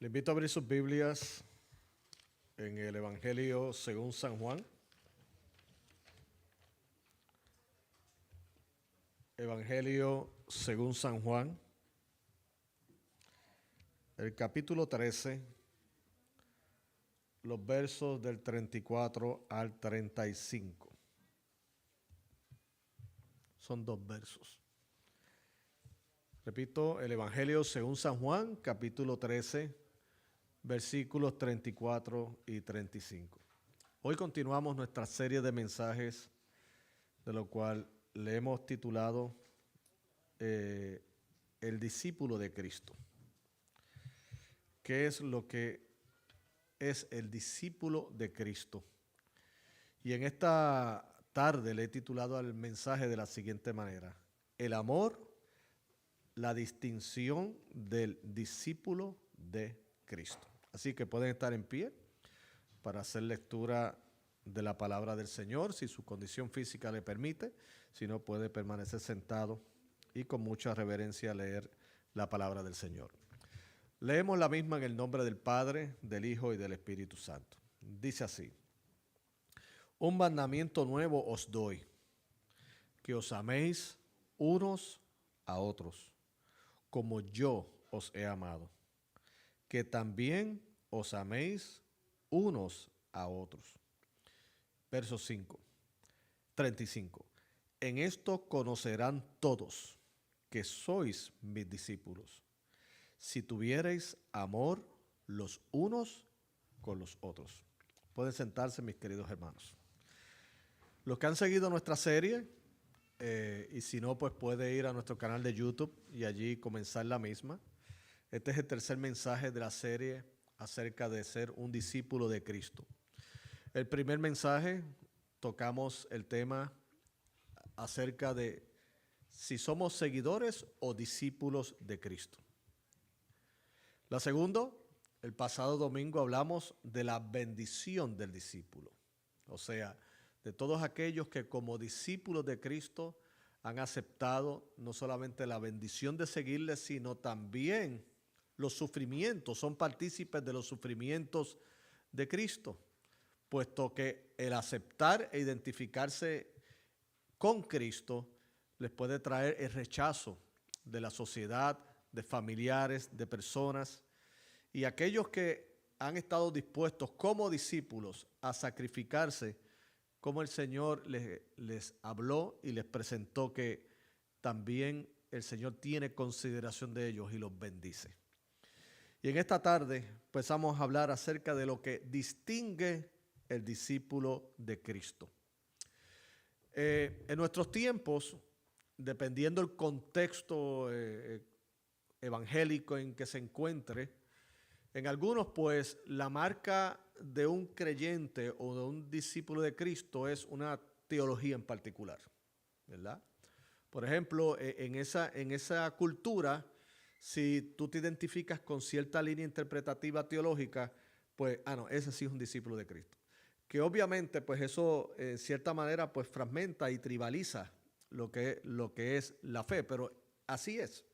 Le invito a abrir sus Biblias en el Evangelio según San Juan. Evangelio según San Juan, el capítulo 13, los versos del 34 al 35. Son dos versos. Repito, el Evangelio según San Juan, capítulo 13, versículos 34 y 35. Hoy continuamos nuestra serie de mensajes, de lo cual le hemos titulado El discípulo de Cristo. ¿Qué es lo que es el discípulo de Cristo? Y en esta tarde le he titulado al mensaje de la siguiente manera: el amor, la distinción del discípulo de Cristo. Así que pueden estar en pie para hacer lectura de la palabra del Señor, si su condición física le permite. Si no, puede permanecer sentado y con mucha reverencia leer la palabra del Señor. Leemos la misma en el nombre del Padre, del Hijo y del Espíritu Santo. Dice así: un mandamiento nuevo os doy, que os améis unos a otros, como yo os he amado, que también os améis unos a otros. Verso 35. En esto conocerán todos que sois mis discípulos, si tuviereis amor los unos con los otros. Pueden sentarse, mis queridos hermanos. Los que han seguido nuestra serie, y si no, pues puede ir a nuestro canal de YouTube y allí comenzar la misma. Este es el tercer mensaje de la serie acerca de ser un discípulo de Cristo. El primer mensaje tocamos el tema acerca de si somos seguidores o discípulos de Cristo. La segunda, el pasado domingo hablamos de la bendición del discípulo, o sea, de todos aquellos que como discípulos de Cristo han aceptado no solamente la bendición de seguirle, sino también los sufrimientos, son partícipes de los sufrimientos de Cristo, puesto que el aceptar e identificarse con Cristo les puede traer el rechazo de la sociedad, de familiares, de personas, y aquellos que han estado dispuestos como discípulos a sacrificarse, como el Señor les habló y les presentó que también el Señor tiene consideración de ellos y los bendice. Y en esta tarde empezamos a hablar acerca de lo que distingue el discípulo de Cristo. En nuestros tiempos, dependiendo del contexto evangélico en que se encuentre, en algunos pues la marca de un creyente o de un discípulo de Cristo es una teología en particular, ¿verdad? Por ejemplo, en esa cultura, si tú te identificas con cierta línea interpretativa teológica, pues, no, ese sí es un discípulo de Cristo. Que obviamente, pues eso, en cierta manera, pues fragmenta y tribaliza lo que es la fe, pero así es.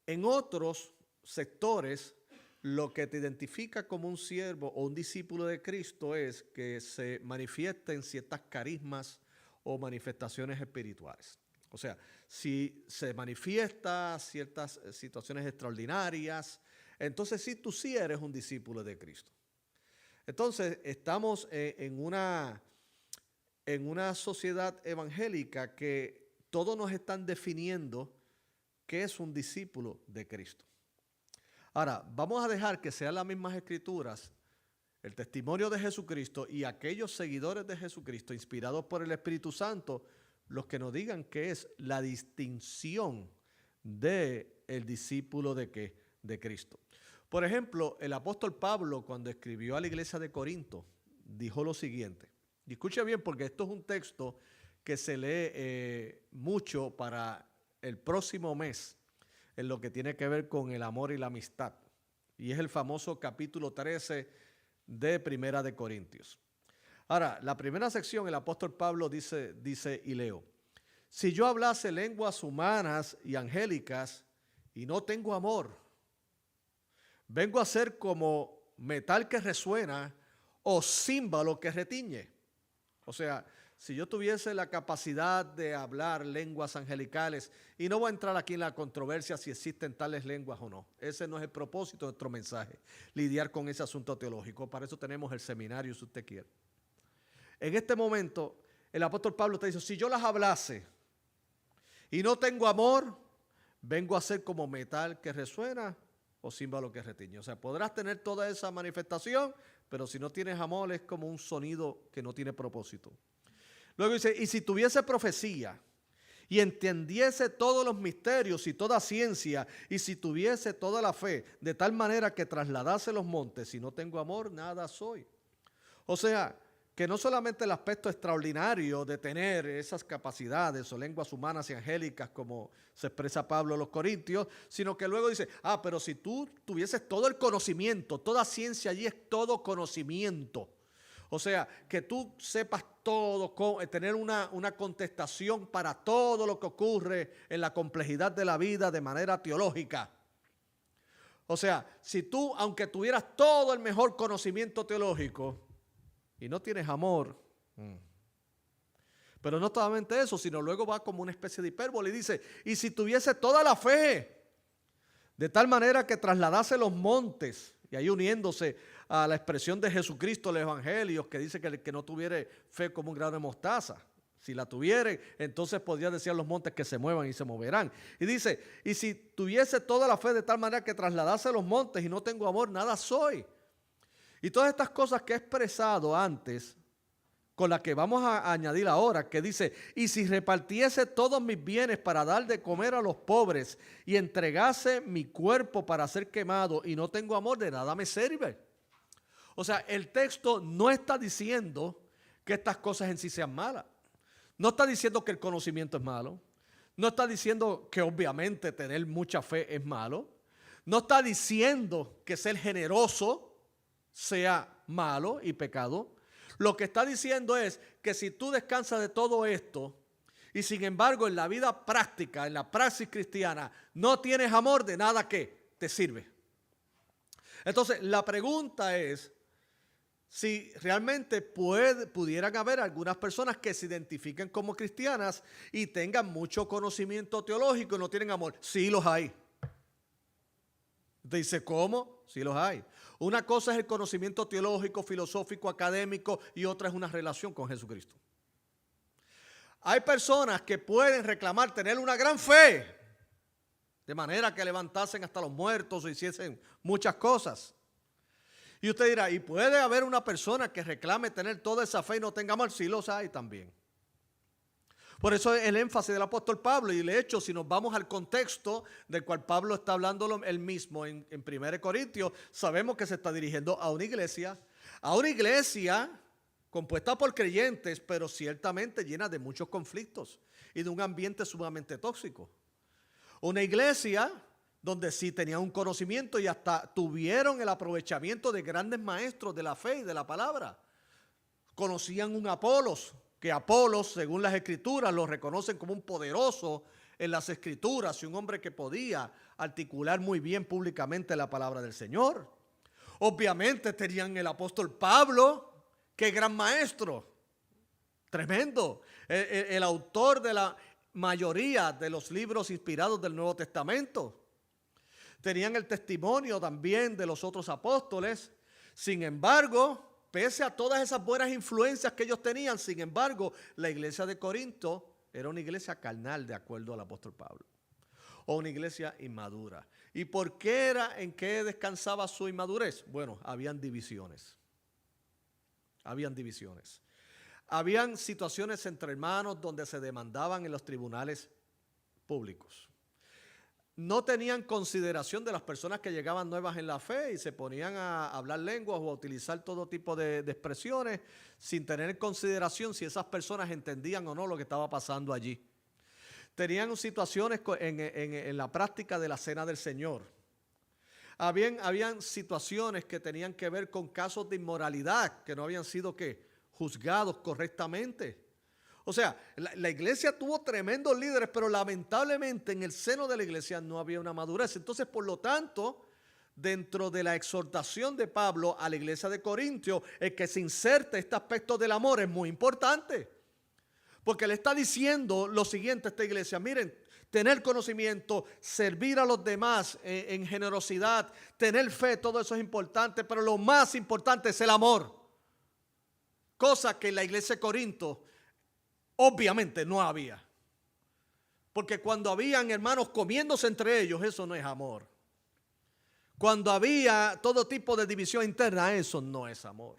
En otros sectores, lo que te identifica como un siervo o un discípulo de Cristo es que se manifiesten ciertas carismas o manifestaciones espirituales. O sea, si se manifiesta ciertas situaciones extraordinarias, entonces sí, tú sí eres un discípulo de Cristo. Entonces, estamos en una sociedad evangélica que todos nos están definiendo qué es un discípulo de Cristo. Ahora, vamos a dejar que sean las mismas escrituras, el testimonio de Jesucristo y aquellos seguidores de Jesucristo inspirados por el Espíritu Santo, los que nos digan qué es la distinción del discípulo de Cristo. Por ejemplo, el apóstol Pablo, cuando escribió a la iglesia de Corinto, dijo lo siguiente. Y escuche bien, porque esto es un texto que se lee mucho para el próximo mes, en lo que tiene que ver con el amor y la amistad. Y es el famoso capítulo 13 de Primera de Corintios. Ahora, la primera sección, el apóstol Pablo dice y leo: si yo hablase lenguas humanas y angélicas y no tengo amor, Vengo a ser como metal que resuena o címbalo que retiñe. O sea, si yo tuviese la capacidad de hablar lenguas angelicales, y no voy a entrar aquí en la controversia si existen tales lenguas o no. Ese no es el propósito de nuestro mensaje, lidiar con ese asunto teológico. Para eso tenemos el seminario, si usted quiere. En este momento, el apóstol Pablo te dice, si yo las hablase y no tengo amor, vengo a ser como metal que resuena o címbalo que retiñe. O sea, podrás tener toda esa manifestación, pero si no tienes amor es como un sonido que no tiene propósito. Luego dice, y si tuviese profecía y entendiese todos los misterios y toda ciencia, y si tuviese toda la fe, de tal manera que trasladase los montes, si no tengo amor, nada soy. O sea, que no solamente el aspecto extraordinario de tener esas capacidades o lenguas humanas y angélicas, como se expresa Pablo a los Corintios, sino que luego dice, pero si tú tuvieses todo el conocimiento, toda ciencia allí es todo conocimiento. O sea, que tú sepas todo, tener una contestación para todo lo que ocurre en la complejidad de la vida de manera teológica. O sea, si tú, aunque tuvieras todo el mejor conocimiento teológico y no tienes amor, pero no solamente eso, sino luego va como una especie de hipérbole y dice, y si tuviese toda la fe, de tal manera que trasladase los montes, y ahí uniéndose a la expresión de Jesucristo en los evangelios, que dice que el que no tuviere fe como un grano de mostaza, si la tuviere, entonces podría decir a los montes que se muevan y se moverán. Y dice, y si tuviese toda la fe de tal manera que trasladase los montes y no tengo amor, nada soy. Y todas estas cosas que he expresado antes, con las que vamos a añadir ahora, que dice, y si repartiese todos mis bienes para dar de comer a los pobres y entregase mi cuerpo para ser quemado y no tengo amor, de nada me sirve. O sea, el texto no está diciendo que estas cosas en sí sean malas. No está diciendo que el conocimiento es malo. No está diciendo que obviamente tener mucha fe es malo. No está diciendo que ser generoso sea malo y pecado. Lo que está diciendo es que si tú descansas de todo esto y sin embargo en la vida práctica, en la praxis cristiana, no tienes amor, de nada que te sirve. Entonces la pregunta es si realmente pudieran haber algunas personas que se identifiquen como cristianas y tengan mucho conocimiento teológico y no tienen amor. Sí los hay. Dice, ¿cómo? Sí los hay. Una cosa es el conocimiento teológico, filosófico, académico y otra es una relación con Jesucristo. Hay personas que pueden reclamar tener una gran fe, de manera que levantasen hasta los muertos o hiciesen muchas cosas. Y usted dirá, ¿y puede haber una persona que reclame tener toda esa fe y no tenga amor? Sí los hay también. Por eso es el énfasis del apóstol Pablo, y de hecho si nos vamos al contexto del cual Pablo está hablando él mismo en 1 Corintios, sabemos que se está dirigiendo a una iglesia compuesta por creyentes, pero ciertamente llena de muchos conflictos y de un ambiente sumamente tóxico. Una iglesia donde sí tenían un conocimiento y hasta tuvieron el aprovechamiento de grandes maestros de la fe y de la palabra. Conocían un Apolos, que Apolos, según las escrituras, lo reconocen como un poderoso en las escrituras y un hombre que podía articular muy bien públicamente la palabra del Señor. Obviamente tenían el apóstol Pablo, que gran maestro, tremendo, el autor de la mayoría de los libros inspirados del Nuevo Testamento. Tenían el testimonio también de los otros apóstoles. Sin embargo, pese a todas esas buenas influencias que ellos tenían, sin embargo, la iglesia de Corinto era una iglesia carnal, de acuerdo al apóstol Pablo, o una iglesia inmadura. ¿Y por qué era? ¿En qué descansaba su inmadurez? Bueno, habían divisiones. Habían situaciones entre hermanos donde se demandaban en los tribunales públicos. No tenían consideración de las personas que llegaban nuevas en la fe y se ponían a hablar lenguas o a utilizar todo tipo de expresiones sin tener en consideración si esas personas entendían o no lo que estaba pasando allí. Tenían situaciones en la práctica de la cena del Señor. Habían situaciones que tenían que ver con casos de inmoralidad que no habían sido juzgados correctamente. O sea, la iglesia tuvo tremendos líderes, pero lamentablemente en el seno de la iglesia no había una madurez. Entonces, por lo tanto, dentro de la exhortación de Pablo a la iglesia de Corintio, el que se inserte este aspecto del amor es muy importante. Porque le está diciendo lo siguiente a esta iglesia: miren, tener conocimiento, servir a los demás en generosidad, tener fe, todo eso es importante, pero lo más importante es el amor. Cosa que en la iglesia de Corinto obviamente no había. Porque cuando habían hermanos comiéndose entre ellos, eso no es amor. Cuando había todo tipo de división interna, eso no es amor.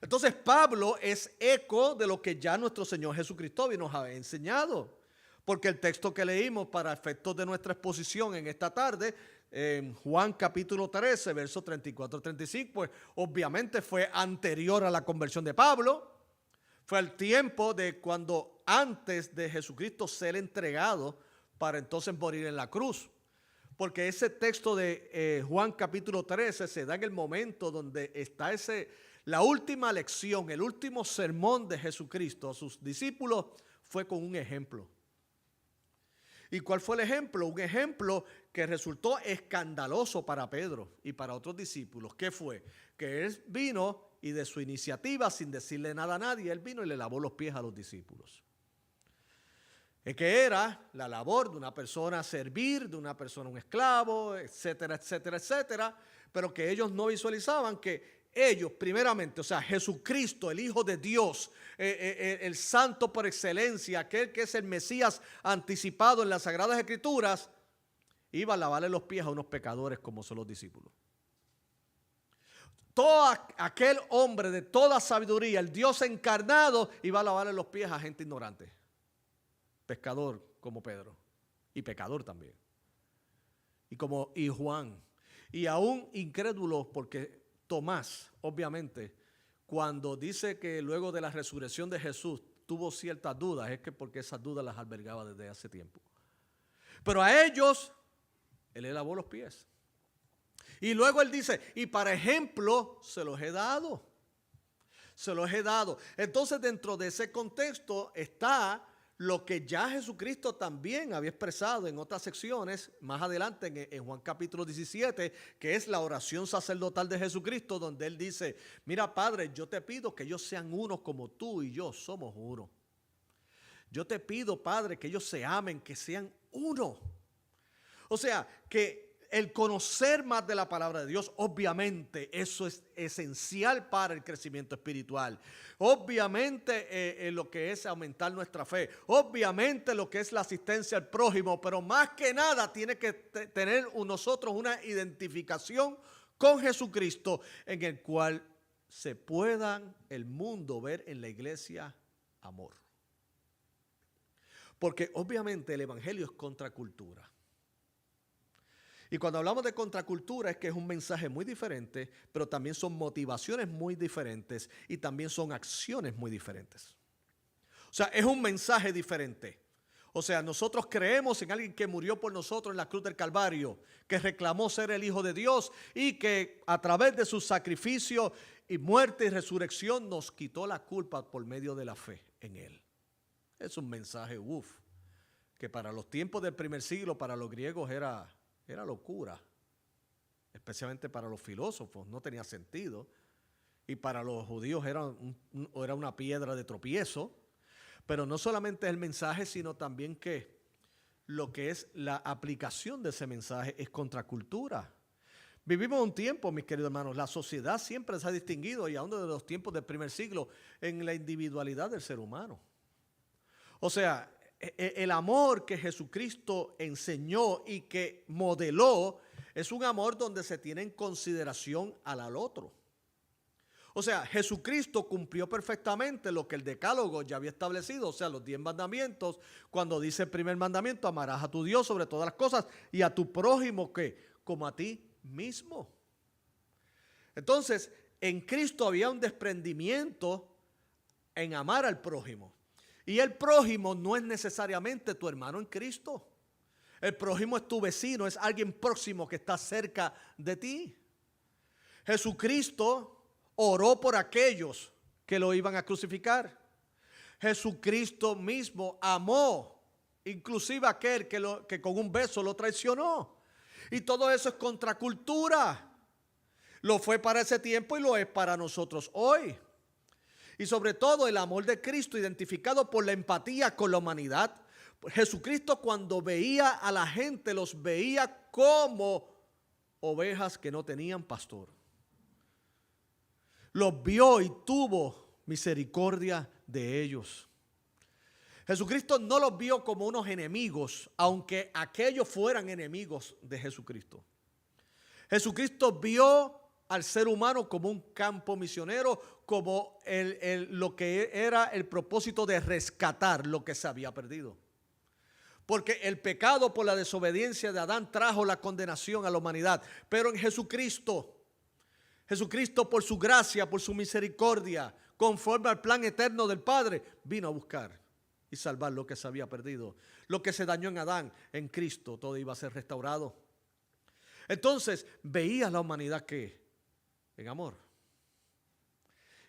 Entonces Pablo es eco de lo que ya nuestro Señor Jesucristo nos ha enseñado. Porque el texto que leímos para efectos de nuestra exposición en esta tarde, en Juan capítulo 13, versos 34-35, pues obviamente fue anterior a la conversión de Pablo. Fue al tiempo de cuando antes de Jesucristo ser entregado para entonces morir en la cruz. Porque ese texto de Juan capítulo 13 se da en el momento donde está la última lección, el último sermón de Jesucristo a sus discípulos fue con un ejemplo. ¿Y cuál fue el ejemplo? Un ejemplo que resultó escandaloso para Pedro y para otros discípulos. ¿Qué fue? Que él vino y de su iniciativa, sin decirle nada a nadie, él vino y le lavó los pies a los discípulos. Que era la labor de una persona servir, de una persona un esclavo, etcétera, etcétera, etcétera, pero que ellos no visualizaban que ellos primeramente, o sea, Jesucristo, el Hijo de Dios, el santo por excelencia, aquel que es el Mesías anticipado en las Sagradas Escrituras, iba a lavarle los pies a unos pecadores como son los discípulos. Todo aquel hombre de toda sabiduría, el Dios encarnado, iba a lavarle los pies a gente ignorante. Pescador como Pedro y pecador también. Y Juan. Y aún incrédulos, porque Tomás, obviamente, cuando dice que luego de la resurrección de Jesús tuvo ciertas dudas, es que porque esas dudas las albergaba desde hace tiempo. Pero a ellos, él le lavó los pies. Y luego él dice, y para ejemplo, se los he dado. Se los he dado. Entonces, dentro de ese contexto está lo que ya Jesucristo también había expresado en otras secciones, más adelante en Juan capítulo 17, que es la oración sacerdotal de Jesucristo, donde él dice, mira Padre, yo te pido que ellos sean uno como tú y yo somos uno. Yo te pido, Padre, que ellos se amen, que sean uno. O sea, que el conocer más de la palabra de Dios, obviamente eso es esencial para el crecimiento espiritual. Obviamente lo que es aumentar nuestra fe. Obviamente lo que es la asistencia al prójimo. Pero más que nada tiene que tener nosotros una identificación con Jesucristo en el cual se puedan el mundo ver en la iglesia amor. Porque obviamente el evangelio es contracultura. Y cuando hablamos de contracultura es que es un mensaje muy diferente, pero también son motivaciones muy diferentes y también son acciones muy diferentes. O sea, es un mensaje diferente. O sea, nosotros creemos en alguien que murió por nosotros en la cruz del Calvario, que reclamó ser el Hijo de Dios y que a través de su sacrificio y muerte y resurrección nos quitó la culpa por medio de la fe en Él. Es un mensaje, que para los tiempos del primer siglo, para los griegos era locura, especialmente para los filósofos, no tenía sentido. Y para los judíos era una piedra de tropiezo. Pero no solamente el mensaje, sino también que lo que es la aplicación de ese mensaje es contracultura. Vivimos un tiempo, mis queridos hermanos, la sociedad siempre se ha distinguido, y aún desde los tiempos del primer siglo, en la individualidad del ser humano. O sea, el amor que Jesucristo enseñó y que modeló es un amor donde se tiene en consideración al otro. O sea, Jesucristo cumplió perfectamente lo que el decálogo ya había establecido, o sea, los 10 mandamientos, cuando dice el primer mandamiento, amarás a tu Dios sobre todas las cosas y a tu prójimo, ¿qué? Como a ti mismo. Entonces, en Cristo había un desprendimiento en amar al prójimo. Y el prójimo no es necesariamente tu hermano en Cristo. El prójimo es tu vecino, es alguien próximo que está cerca de ti. Jesucristo oró por aquellos que lo iban a crucificar. Jesucristo mismo amó, inclusive aquel que con un beso lo traicionó. Y todo eso es contracultura. Lo fue para ese tiempo y lo es para nosotros hoy. Y sobre todo el amor de Cristo identificado por la empatía con la humanidad. Jesucristo cuando veía a la gente los veía como ovejas que no tenían pastor. Los vio y tuvo misericordia de ellos. Jesucristo no los vio como unos enemigos, aunque aquellos fueran enemigos de Jesucristo. Jesucristo vio al ser humano como un campo misionero, como lo que era el propósito de rescatar lo que se había perdido. Porque el pecado por la desobediencia de Adán trajo la condenación a la humanidad. Pero en Jesucristo por su gracia, por su misericordia, conforme al plan eterno del Padre, vino a buscar y salvar lo que se había perdido. Lo que se dañó en Adán, en Cristo, todo iba a ser restaurado. Entonces, veía la humanidad que en amor.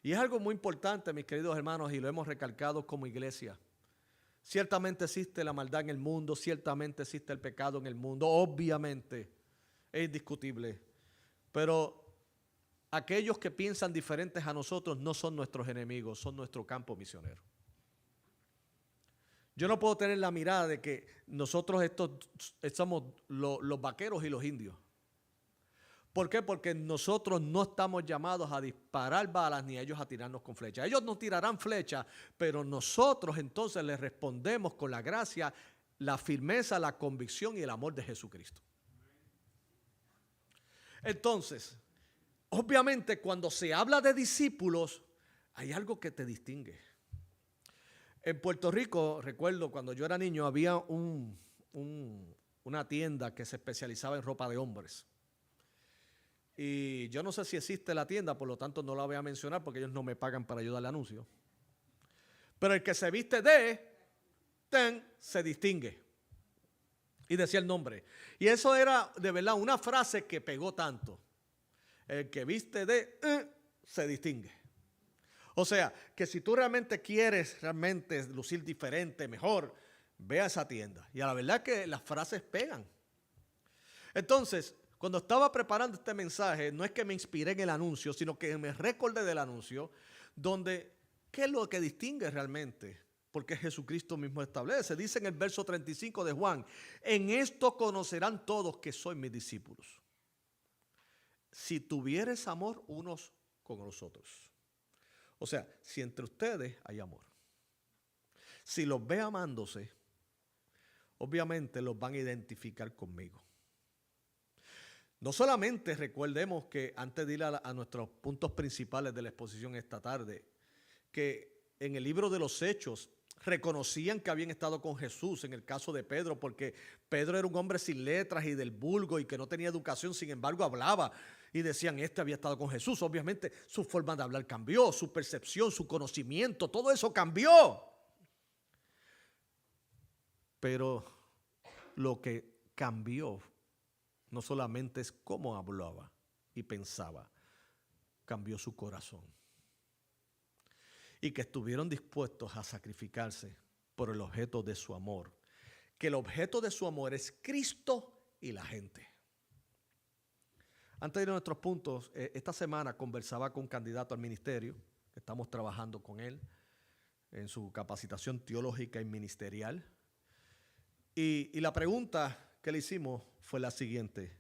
Y es algo muy importante, mis queridos hermanos, y lo hemos recalcado como iglesia. Ciertamente existe la maldad en el mundo, ciertamente existe el pecado en el mundo, obviamente, es indiscutible. Pero aquellos que piensan diferentes a nosotros no son nuestros enemigos, son nuestro campo misionero. Yo no puedo tener la mirada de que nosotros somos los vaqueros y los indios. ¿Por qué? Porque nosotros no estamos llamados a disparar balas ni ellos a tirarnos con flechas. Ellos nos tirarán flechas, pero nosotros entonces les respondemos con la gracia, la firmeza, la convicción y el amor de Jesucristo. Entonces, obviamente cuando se habla de discípulos, hay algo que te distingue. En Puerto Rico, recuerdo cuando yo era niño, había una tienda que se especializaba en ropa de hombres. Y yo no sé si existe la tienda, por lo tanto no la voy a mencionar porque ellos no me pagan para ayudar al anuncio. Pero el que se viste se distingue. Y decía el nombre. Y eso era de verdad una frase que pegó tanto. El que viste se distingue. O sea, que si tú realmente quieres lucir diferente, mejor, ve a esa tienda. Y a la verdad que las frases pegan. Entonces, cuando estaba preparando este mensaje, no es que me inspiré en el anuncio, sino que me recordé del anuncio, donde, ¿qué es lo que distingue realmente? Porque Jesucristo mismo establece. Dice en el verso 35 de Juan, en esto conocerán todos que sois mis discípulos, si tuvieres amor unos con los otros. O sea, si entre ustedes hay amor. Si los ve amándose, obviamente los van a identificar conmigo. No solamente recordemos que antes de ir a nuestros puntos principales de la exposición esta tarde, que en el libro de los Hechos reconocían que habían estado con Jesús en el caso de Pedro, porque Pedro era un hombre sin letras y del vulgo y que no tenía educación, sin embargo hablaba y decían, este había estado con Jesús. Obviamente su forma de hablar cambió, su percepción, su conocimiento, todo eso cambió. Pero lo que cambió no solamente es cómo hablaba y pensaba, cambió su corazón. Y que estuvieron dispuestos a sacrificarse por el objeto de su amor. Que el objeto de su amor es Cristo y la gente. Antes de ir a nuestros puntos, esta semana conversaba con un candidato al ministerio, que estamos trabajando con él en su capacitación teológica y ministerial. Y la pregunta que le hicimos fue la siguiente: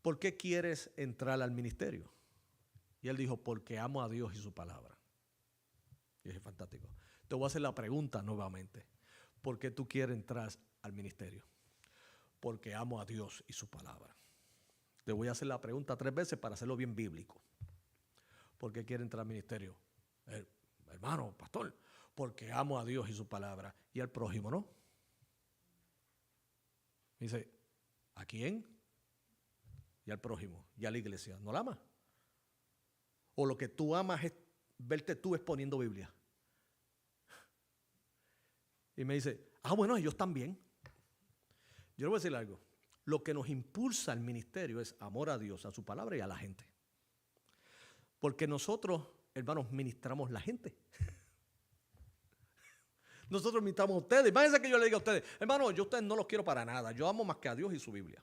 ¿por qué quieres entrar al ministerio? Y él dijo, porque amo a Dios y su palabra. Y dije, fantástico. Te voy a hacer la pregunta nuevamente. ¿Por qué tú quieres entrar al ministerio? Porque amo a Dios y su palabra. Te voy a hacer la pregunta 3 veces para hacerlo bien bíblico. ¿Por qué quieres entrar al ministerio? Hermano, pastor, porque amo a Dios y su palabra. Y al prójimo, ¿no? Dice, ¿a quién? Y al prójimo, y a la iglesia. ¿No la amas? O lo que tú amas es verte tú exponiendo Biblia. Y me dice, bueno, ellos también. Yo le voy a decir algo. Lo que nos impulsa al ministerio es amor a Dios, a su palabra y a la gente. Porque nosotros, hermanos, ministramos la gente. Nosotros ministramos a ustedes. Imagínense que yo le diga a ustedes, hermano, yo a ustedes no los quiero para nada. Yo amo más que a Dios y su Biblia.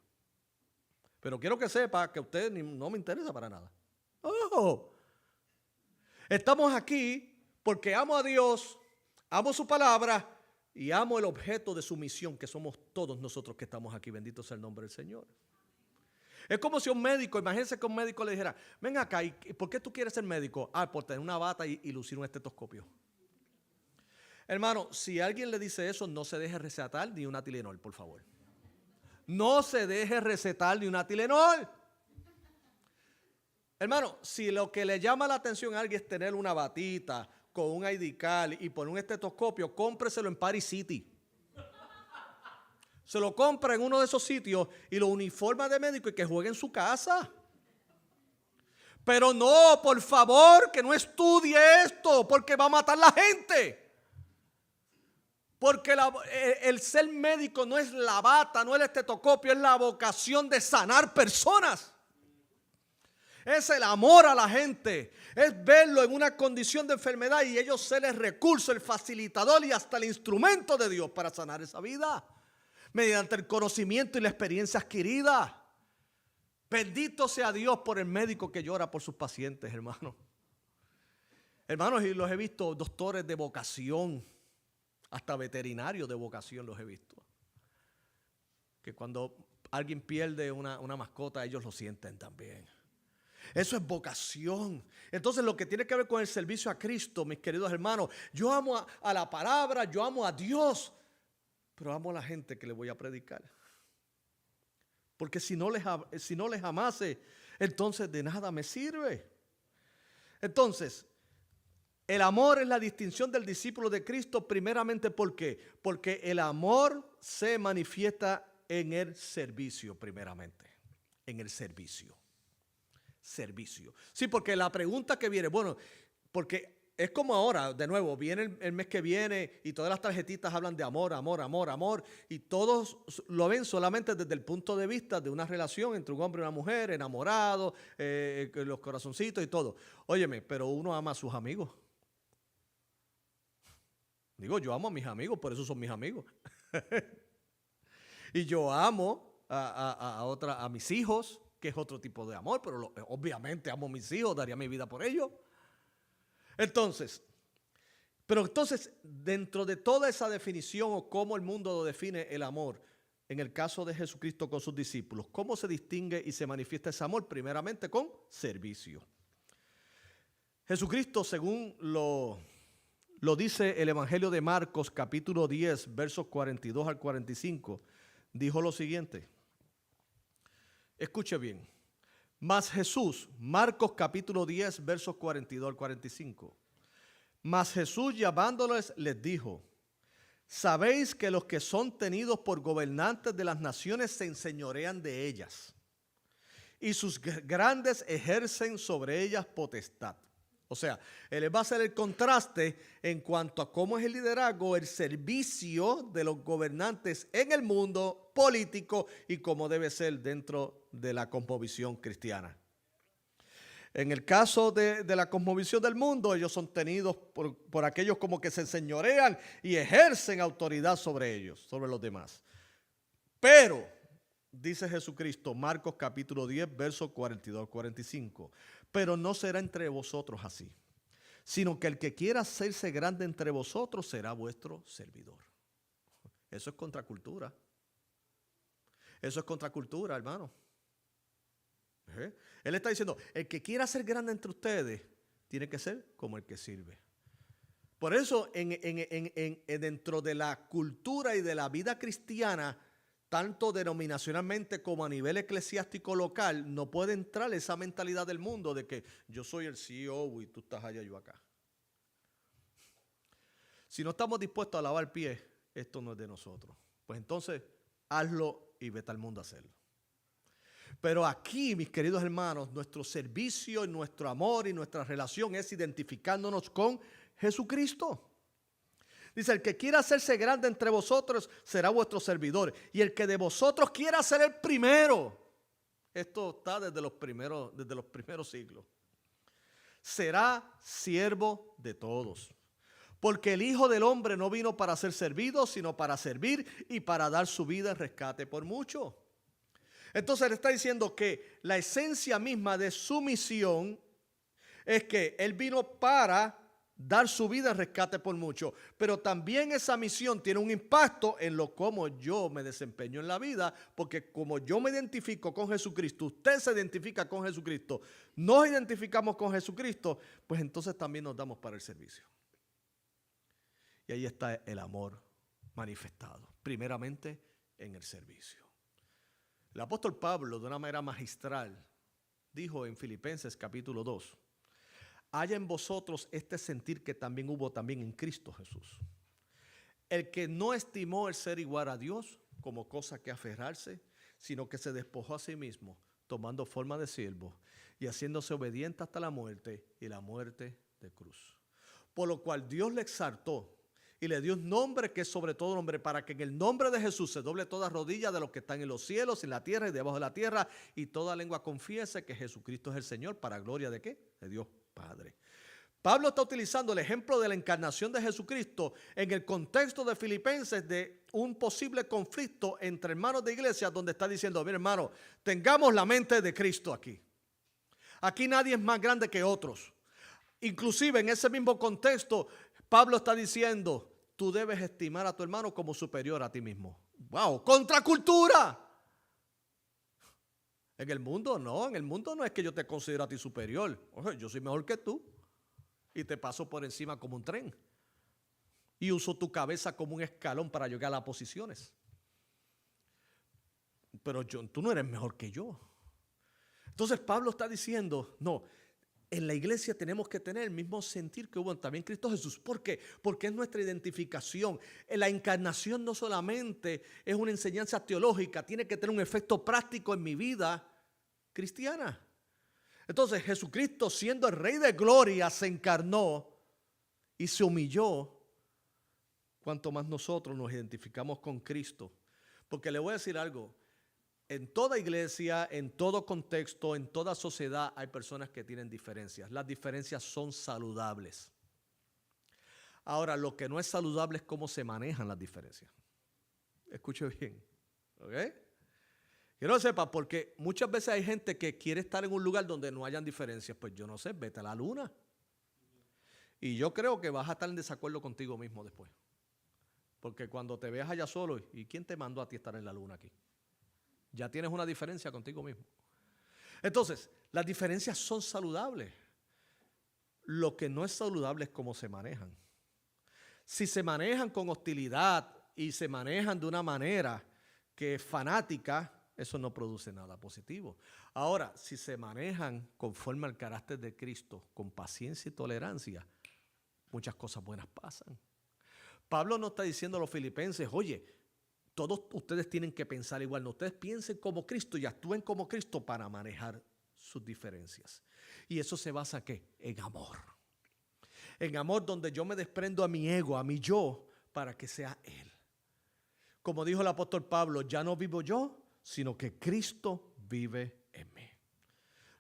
Pero quiero que sepa que a usted no me interesa para nada. Oh, estamos aquí porque amo a Dios, amo su palabra y amo el objeto de su misión, que somos todos nosotros que estamos aquí. Bendito sea el nombre del Señor. Es como si un médico, imagínense que un médico le dijera, ven acá, ¿y por qué tú quieres ser médico? Ah, por tener una bata y lucir un estetoscopio. Hermano, si alguien le dice eso, no se deje recetar ni una Tylenol, por favor. No se deje recetar ni una Tylenol. Hermano, si lo que le llama la atención a alguien es tener una batita con un ID card y poner un estetoscopio, cómpreselo en Paris City. Se lo compra en uno de esos sitios y lo uniforma de médico y que juegue en su casa. Pero no, por favor, que no estudie esto porque va a matar a la gente. Porque el ser médico no es la bata, no es el estetoscopio, es la vocación de sanar personas. Es el amor a la gente, es verlo en una condición de enfermedad y ellos ser el recurso, el facilitador y hasta el instrumento de Dios para sanar esa vida. Mediante el conocimiento y la experiencia adquirida. Bendito sea Dios por el médico que llora por sus pacientes, hermanos. Hermanos, y los he visto doctores de vocación, hasta veterinarios de vocación los he visto. Que cuando alguien pierde una mascota, ellos lo sienten también. Eso es vocación. Entonces lo que tiene que ver con el servicio a Cristo, mis queridos hermanos, yo amo a la palabra, yo amo a Dios, pero amo a la gente que le voy a predicar. Porque si no les amase, entonces de nada me sirve. Entonces, el amor es la distinción del discípulo de Cristo primeramente, ¿por qué? Porque el amor se manifiesta en el servicio primeramente, en el servicio. Servicio. Sí, porque la pregunta que viene, bueno, porque es como ahora, de nuevo, viene el mes que viene y todas las tarjetitas hablan de amor, amor, amor, amor, y todos lo ven solamente desde el punto de vista de una relación entre un hombre y una mujer, enamorado, los corazoncitos y todo. Óyeme, pero uno ama a sus amigos. Digo, yo amo a mis amigos, por eso son mis amigos. Y yo amo a mis hijos, que es otro tipo de amor, pero obviamente amo a mis hijos, daría mi vida por ellos. Entonces, dentro de toda esa definición o cómo el mundo lo define el amor, en el caso de Jesucristo con sus discípulos, ¿cómo se distingue y se manifiesta ese amor? Primeramente con servicio. Jesucristo, según lo dice el Evangelio de Marcos, capítulo 10, versos 42 al 45, dijo lo siguiente. Escuche bien. Mas Jesús, Marcos capítulo 10, versos 42 al 45. Mas Jesús llamándoles les dijo, sabéis que los que son tenidos por gobernantes de las naciones se enseñorean de ellas, y sus grandes ejercen sobre ellas potestad. O sea, él va a hacer el contraste en cuanto a cómo es el liderazgo, el servicio de los gobernantes en el mundo político y cómo debe ser dentro de la cosmovisión cristiana. En el caso de la cosmovisión del mundo, ellos son tenidos por aquellos como que se enseñorean y ejercen autoridad sobre ellos, sobre los demás. Pero, dice Jesucristo, Marcos capítulo 10, versos 42-45, pero no será entre vosotros así, sino que el que quiera hacerse grande entre vosotros será vuestro servidor. Eso es contracultura. Eso es contracultura, hermano. Él está diciendo, el que quiera ser grande entre ustedes tiene que ser como el que sirve. Por eso dentro de la cultura y de la vida cristiana, tanto denominacionalmente como a nivel eclesiástico local, no puede entrar esa mentalidad del mundo de que yo soy el CEO y tú estás allá, yo acá. Si no estamos dispuestos a lavar pies, esto no es de nosotros. Pues entonces, hazlo y vete al mundo a hacerlo. Pero aquí, mis queridos hermanos, nuestro servicio y nuestro amor y nuestra relación es identificándonos con Jesucristo. Dice, el que quiera hacerse grande entre vosotros será vuestro servidor. Y el que de vosotros quiera ser el primero, esto está desde los primeros siglos, será siervo de todos. Porque el Hijo del Hombre no vino para ser servido, sino para servir y para dar su vida en rescate por muchos. Entonces le está diciendo que la esencia misma de su misión es que Él vino para dar su vida en rescate por muchos. Pero también esa misión tiene un impacto en lo como yo me desempeño en la vida, porque como yo me identifico con Jesucristo, usted se identifica con Jesucristo, nos identificamos con Jesucristo, pues entonces también nos damos para el servicio. Y ahí está el amor manifestado, primeramente en el servicio. El apóstol Pablo, de una manera magistral, dijo en Filipenses capítulo 2, haya en vosotros este sentir que también hubo también en Cristo Jesús, el que no estimó el ser igual a Dios como cosa que aferrarse, sino que se despojó a sí mismo, tomando forma de siervo y haciéndose obediente hasta la muerte y la muerte de cruz. Por lo cual Dios le exaltó y le dio un nombre que es sobre todo nombre, para que en el nombre de Jesús se doble toda rodilla de los que están en los cielos, en la tierra y debajo de la tierra, y toda lengua confiese que Jesucristo es el Señor, para gloria de ¿qué? De Dios Padre. Pablo está utilizando el ejemplo de la encarnación de Jesucristo en el contexto de Filipenses de un posible conflicto entre hermanos de iglesia, donde está diciendo, mira hermano, tengamos la mente de Cristo aquí. Aquí nadie es más grande que otros. Inclusive en ese mismo contexto, Pablo está diciendo, tú debes estimar a tu hermano como superior a ti mismo. ¡Wow! ¡Contracultura! En el mundo no es que yo te considero a ti superior. Oye, yo soy mejor que tú y te paso por encima como un tren. Y uso tu cabeza como un escalón para llegar a las posiciones. Pero tú no eres mejor que yo. Entonces Pablo está diciendo, no, en la iglesia tenemos que tener el mismo sentir que hubo también Cristo Jesús. ¿Por qué? Porque es nuestra identificación. La encarnación no solamente es una enseñanza teológica, tiene que tener un efecto práctico en mi vida cristiana. Entonces Jesucristo, siendo el Rey de Gloria, se encarnó y se humilló. Cuanto más nosotros nos identificamos con Cristo. Porque le voy a decir algo. En toda iglesia, en todo contexto, en toda sociedad hay personas que tienen diferencias. Las diferencias son saludables. Ahora, lo que no es saludable es cómo se manejan las diferencias. Escuche bien. ¿Ok? Quiero que sepa, porque muchas veces hay gente que quiere estar en un lugar donde no hayan diferencias. Pues yo no sé, vete a la luna. Y yo creo que vas a estar en desacuerdo contigo mismo después. Porque cuando te veas allá solo, ¿y quién te mandó a ti estar en la luna aquí? Ya tienes una diferencia contigo mismo. Entonces, las diferencias son saludables. Lo que no es saludable es cómo se manejan. Si se manejan con hostilidad y se manejan de una manera que es fanática, eso no produce nada positivo. Ahora, si se manejan conforme al carácter de Cristo, con paciencia y tolerancia, muchas cosas buenas pasan. Pablo no está diciendo a los filipenses, oye, todos ustedes tienen que pensar igual. No, ustedes piensen como Cristo y actúen como Cristo para manejar sus diferencias. Y eso se basa ¿en qué? En amor. En amor donde yo me desprendo a mi ego, a mi yo, para que sea Él. Como dijo el apóstol Pablo, ya no vivo yo, sino que Cristo vive en mí.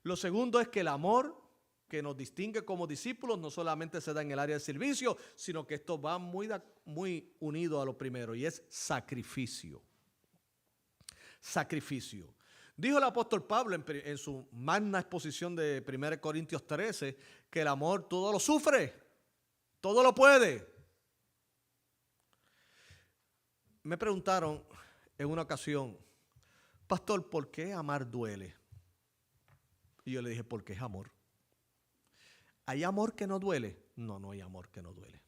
Lo segundo es que el amor que nos distingue como discípulos no solamente se da en el área de servicio, sino que esto va muy unido a lo primero, y es sacrificio. Sacrificio. Dijo el apóstol Pablo en su magna exposición de 1 Corintios 13 que el amor todo lo sufre, todo lo puede. Me preguntaron en una ocasión, pastor, ¿por qué amar duele? Y yo le dije, porque es amor. ¿Hay amor que no duele? No, no hay amor que no duele.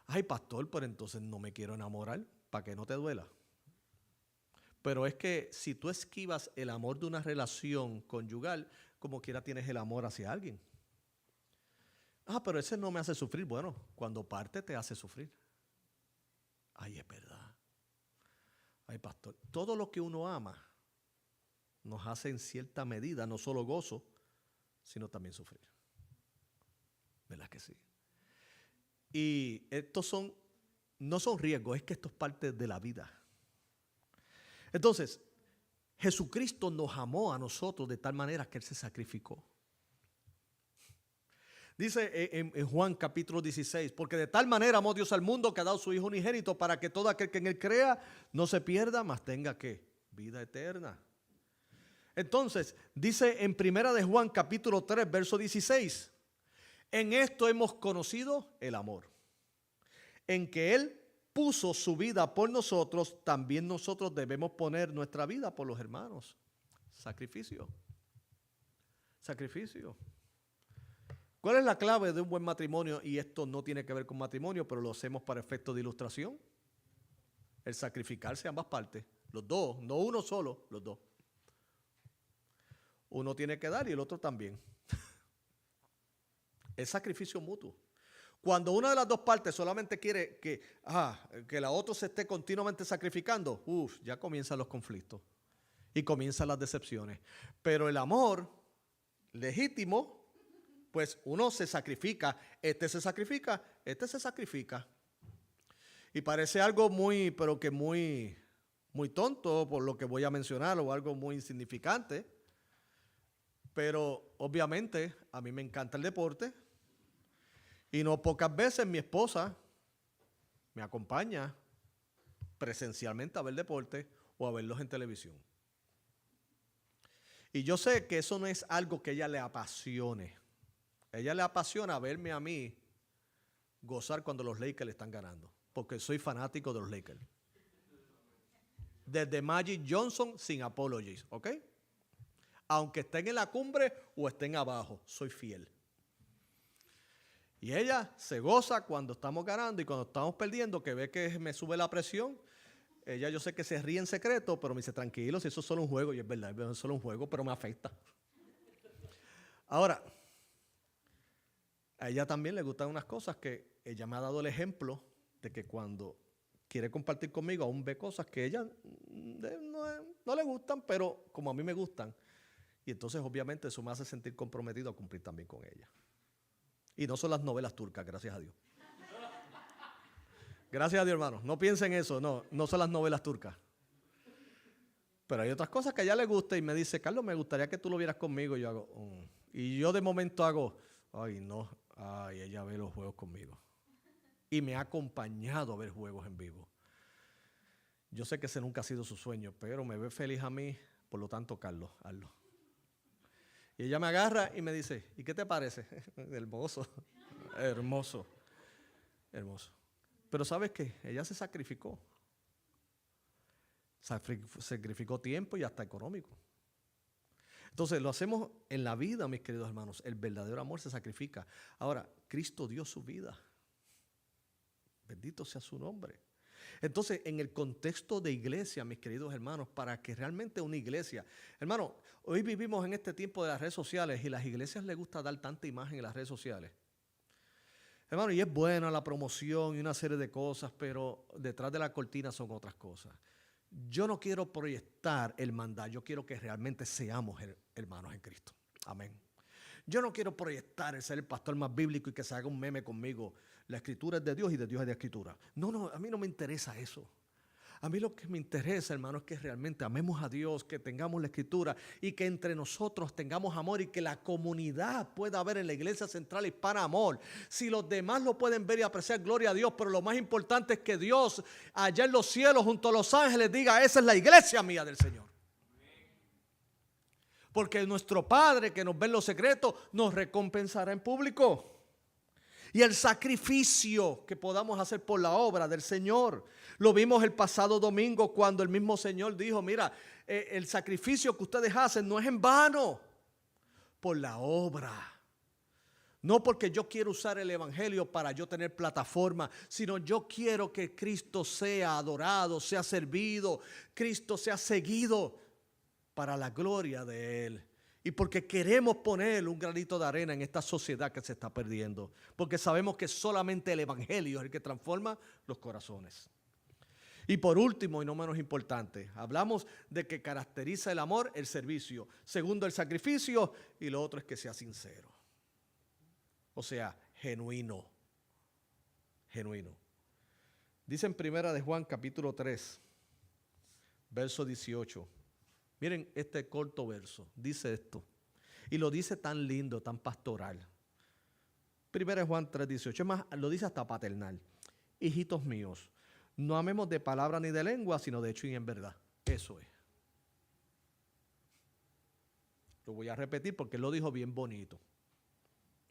Ay, pastor, pero entonces no me quiero enamorar para que no te duela. Pero es que si tú esquivas el amor de una relación conyugal, como quiera tienes el amor hacia alguien. Ah, pero ese no me hace sufrir. Bueno, cuando parte te hace sufrir. Ay, es verdad. Ay, pastor, todo lo que uno ama nos hace en cierta medida no solo gozo, sino también sufrir. ¿Verdad que sí? Y estos no son riesgos, es que esto es parte de la vida. Entonces, Jesucristo nos amó a nosotros de tal manera que Él se sacrificó. Dice en Juan capítulo 16, porque de tal manera amó Dios al mundo que ha dado su Hijo unigénito para que todo aquel que en él crea no se pierda, mas tenga ¿qué? Vida eterna. Entonces, dice en primera de Juan capítulo 3, verso 16, en esto hemos conocido el amor, en que Él puso su vida por nosotros, también nosotros debemos poner nuestra vida por los hermanos. Sacrificio. Sacrificio. ¿Cuál es la clave de un buen matrimonio? Y esto no tiene que ver con matrimonio, pero lo hacemos para efectos de ilustración. El sacrificarse ambas partes. Los dos, no uno solo, los dos. Uno tiene que dar y el otro también. Es sacrificio mutuo. Cuando una de las dos partes solamente quiere que la otra se esté continuamente sacrificando, ya comienzan los conflictos y comienzan las decepciones. Pero el amor legítimo, pues uno se sacrifica, este se sacrifica, este se sacrifica. Y parece algo muy tonto por lo que voy a mencionar o algo muy insignificante. Pero obviamente a mí me encanta el deporte y no pocas veces mi esposa me acompaña presencialmente a ver deporte o a verlos en televisión. Y yo sé que eso no es algo que a ella le apasione. A ella le apasiona verme a mí gozar cuando los Lakers están ganando, porque soy fanático de los Lakers. Desde Magic Johnson sin apologies, ¿ok? Aunque estén en la cumbre o estén abajo, soy fiel. Y ella se goza cuando estamos ganando y cuando estamos perdiendo, que ve que me sube la presión. Ella yo sé que se ríe en secreto, pero me dice, tranquilo, si eso es solo un juego. Y es verdad, es solo un juego, pero me afecta. Ahora, a ella también le gustan unas cosas que ella me ha dado el ejemplo de que cuando quiere compartir conmigo, aún ve cosas que a ella no le gustan, pero como a mí me gustan. Y entonces obviamente eso me hace sentir comprometido a cumplir también con ella. Y no son las novelas turcas, gracias a Dios. Gracias a Dios, hermano. No piensen eso, no son las novelas turcas. Pero hay otras cosas que a ella le gusta y me dice, Carlos, me gustaría que tú lo vieras conmigo. Y yo hago, Y yo de momento hago, ella ve los juegos conmigo. Y me ha acompañado a ver juegos en vivo. Yo sé que ese nunca ha sido su sueño, pero me ve feliz a mí, por lo tanto, Carlos, hazlo. Y ella me agarra y me dice, ¿y qué te parece? Hermoso, hermoso, hermoso. Pero ¿sabes qué? Ella se sacrificó. Sacrificó tiempo y hasta económico. Entonces lo hacemos en la vida, mis queridos hermanos. El verdadero amor se sacrifica. Ahora, Cristo dio su vida. Bendito sea su nombre. Entonces, en el contexto de iglesia, mis queridos hermanos, para que realmente una iglesia, hermano, hoy vivimos en este tiempo de las redes sociales y a las iglesias les gusta dar tanta imagen en las redes sociales. Hermano, y es buena la promoción y una serie de cosas, pero detrás de la cortina son otras cosas. Yo no quiero proyectar el mandato, yo quiero que realmente seamos hermanos en Cristo. Amén. Yo no quiero proyectar el ser el pastor más bíblico y que se haga un meme conmigo. La escritura es de Dios y de Dios es de escritura. No, a mí no me interesa eso. A mí lo que me interesa, hermano, es que realmente amemos a Dios, que tengamos la escritura y que entre nosotros tengamos amor y que la comunidad pueda ver en la iglesia central hispana amor. Si los demás lo pueden ver y apreciar, gloria a Dios, pero lo más importante es que Dios allá en los cielos junto a los ángeles diga, esa es la iglesia mía del Señor. Porque nuestro Padre que nos ve en lo secreto nos recompensará en público. Y el sacrificio que podamos hacer por la obra del Señor. Lo vimos el pasado domingo cuando el mismo Señor dijo, mira, el sacrificio que ustedes hacen no es en vano, por la obra. No porque yo quiero usar el evangelio para yo tener plataforma, sino yo quiero que Cristo sea adorado, sea servido, Cristo sea seguido para la gloria de Él. Y porque queremos poner un granito de arena en esta sociedad que se está perdiendo. Porque sabemos que solamente el evangelio es el que transforma los corazones. Y por último y no menos importante, hablamos de que caracteriza el amor, el servicio. Segundo, el sacrificio. Y lo otro es que sea sincero. O sea, genuino. Genuino. Dice en Primera de Juan capítulo 3, verso 18. Miren este corto verso, dice esto, y lo dice tan lindo, tan pastoral. 1 Juan 3:18, es más, lo dice hasta paternal. Hijitos míos, no amemos de palabra ni de lengua, sino de hecho y en verdad. Eso es. Lo voy a repetir porque él lo dijo bien bonito.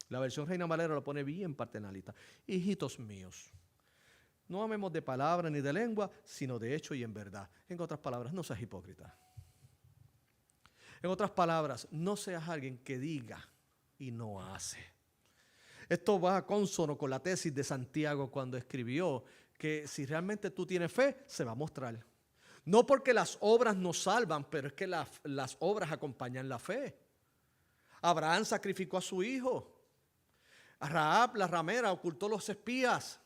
La versión Reina Valera lo pone bien paternalista. Hijitos míos, no amemos de palabra ni de lengua, sino de hecho y en verdad. En otras palabras, no seas hipócrita. En otras palabras, no seas alguien que diga y no hace. Esto va a consono con la tesis de Santiago cuando escribió que si realmente tú tienes fe, se va a mostrar. No porque las obras nos salvan, pero es que las obras acompañan la fe. Abraham sacrificó a su hijo. Rahab, la ramera, ocultó los espías.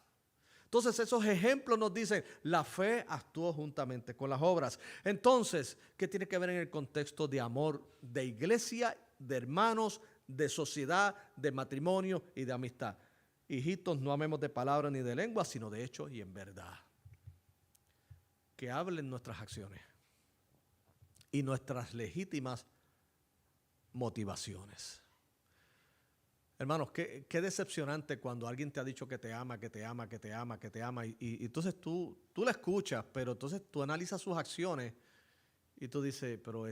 Entonces esos ejemplos nos dicen, la fe actuó juntamente con las obras. Entonces, ¿qué tiene que ver en el contexto de amor, de iglesia, de hermanos, de sociedad, de matrimonio y de amistad? Hijitos, no amemos de palabra ni de lengua, sino de hecho y en verdad. Que hablen nuestras acciones y nuestras legítimas motivaciones. Hermanos, qué decepcionante cuando alguien te ha dicho que te ama, que te ama, que te ama, que te ama, y entonces tú la escuchas, pero entonces tú analizas sus acciones y tú dices, pero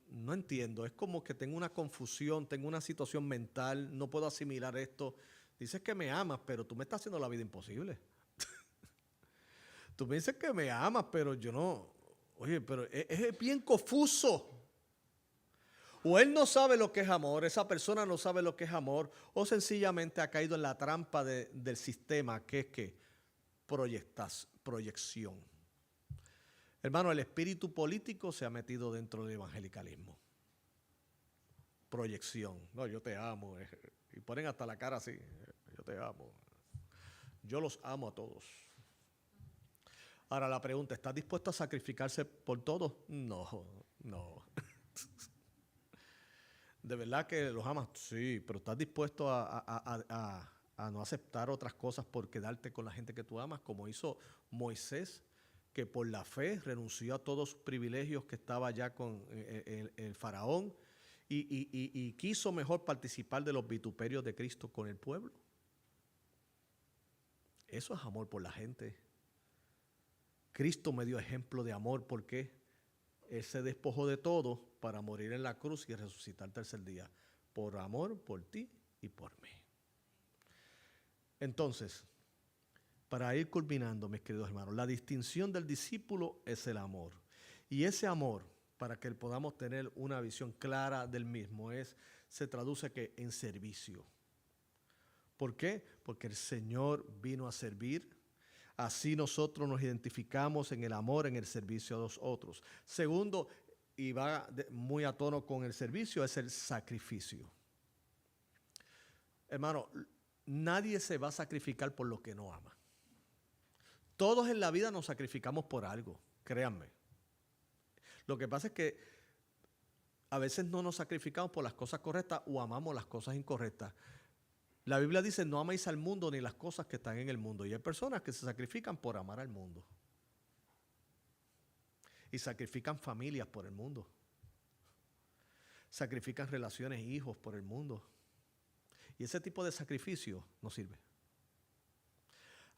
no entiendo, es como que tengo una confusión, tengo una situación mental, no puedo asimilar esto. Dices que me amas, pero tú me estás haciendo la vida imposible. Tú me dices que me amas, pero yo no. Oye, pero es bien confuso. O él no sabe lo que es amor, esa persona no sabe lo que es amor, o sencillamente ha caído en la trampa del sistema, que es que proyección. Hermano, el espíritu político se ha metido dentro del evangelicalismo. Proyección. No, yo te amo. Y ponen hasta la cara así. Yo te amo. Yo los amo a todos. Ahora la pregunta, ¿estás dispuesto a sacrificarse por todos? No. ¿De verdad que los amas? Sí, pero ¿estás dispuesto a no aceptar otras cosas por quedarte con la gente que tú amas? Como hizo Moisés, que por la fe renunció a todos sus privilegios que estaba ya con el faraón y quiso mejor participar de los vituperios de Cristo con el pueblo. Eso es amor por la gente. Cristo me dio ejemplo de amor porque Él se despojó de todo para morir en la cruz y resucitar el tercer día. Por amor, por ti y por mí. Entonces, para ir culminando, mis queridos hermanos, la distinción del discípulo es el amor. Y ese amor, para que podamos tener una visión clara del mismo, se traduce que en servicio. ¿Por qué? Porque el Señor vino a servir. Así nosotros nos identificamos en el amor, en el servicio a los otros. Segundo, y va muy a tono con el servicio, es el sacrificio. Hermano, nadie se va a sacrificar por lo que no ama. Todos en la vida nos sacrificamos por algo, créanme. Lo que pasa es que a veces no nos sacrificamos por las cosas correctas o amamos las cosas incorrectas. La Biblia dice, no améis al mundo ni las cosas que están en el mundo. Y hay personas que se sacrifican por amar al mundo. Y sacrifican familias por el mundo. Sacrifican relaciones, hijos por el mundo. Y ese tipo de sacrificio no sirve.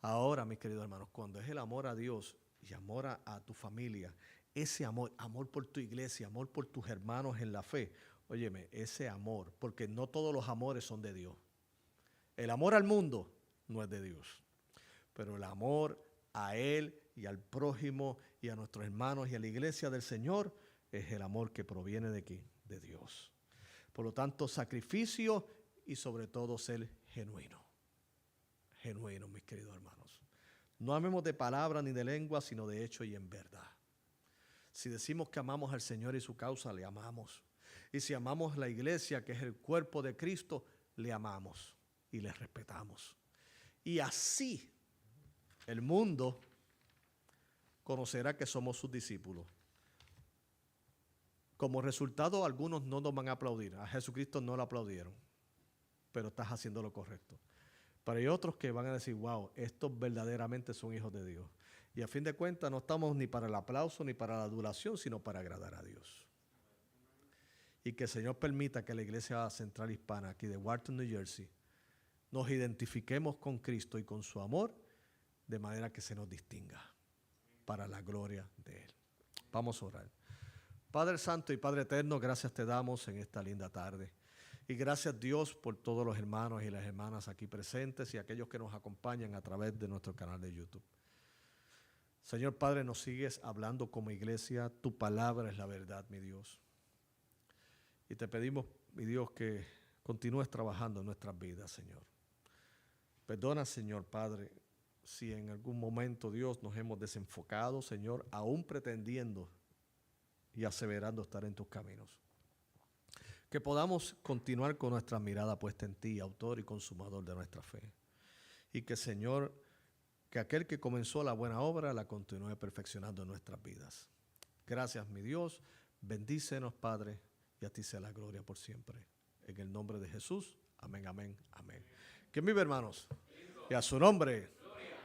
Ahora, mis queridos hermanos, cuando es el amor a Dios y amor a tu familia, ese amor por tu iglesia, amor por tus hermanos en la fe, óyeme, ese amor, porque no todos los amores son de Dios. El amor al mundo no es de Dios, pero el amor a Él y al prójimo y a nuestros hermanos y a la iglesia del Señor es el amor que proviene de ¿qué? De Dios. Por lo tanto, sacrificio y sobre todo ser genuino. Genuino, mis queridos hermanos. No amemos de palabra ni de lengua, sino de hecho y en verdad. Si decimos que amamos al Señor y su causa, le amamos. Y si amamos la iglesia, que es el cuerpo de Cristo, le amamos y le respetamos. Y así el mundo conocerá que somos sus discípulos. Como resultado, algunos no nos van a aplaudir. A Jesucristo no lo aplaudieron, pero estás haciendo lo correcto. Pero hay otros que van a decir, wow, estos verdaderamente son hijos de Dios. Y a fin de cuentas no estamos ni para el aplauso ni para la adulación, sino para agradar a Dios. Y que el Señor permita que la Iglesia Central Hispana aquí de Wharton, New Jersey, nos identifiquemos con Cristo y con su amor, de manera que se nos distinga para la gloria de Él. Vamos a orar. Padre Santo y Padre Eterno, gracias te damos en esta linda tarde. Y gracias Dios por todos los hermanos y las hermanas aquí presentes y aquellos que nos acompañan a través de nuestro canal de YouTube. Señor Padre, nos sigues hablando como iglesia, tu palabra es la verdad, mi Dios. Y te pedimos, mi Dios, que continúes trabajando en nuestras vidas, Señor. Perdona, Señor Padre, si en algún momento, Dios, nos hemos desenfocado, Señor, aún pretendiendo y aseverando estar en tus caminos. Que podamos continuar con nuestra mirada puesta en ti, autor y consumador de nuestra fe. Y que, Señor, que aquel que comenzó la buena obra la continúe perfeccionando en nuestras vidas. Gracias, mi Dios. Bendícenos, Padre, y a ti sea la gloria por siempre. En el nombre de Jesús. Amén, amén, amén. ¿Quién vive, hermanos? Y a su nombre.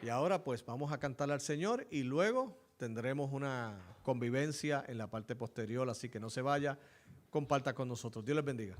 Y ahora pues vamos a cantar al Señor y luego tendremos una convivencia en la parte posterior, así que no se vaya, comparta con nosotros. Dios les bendiga.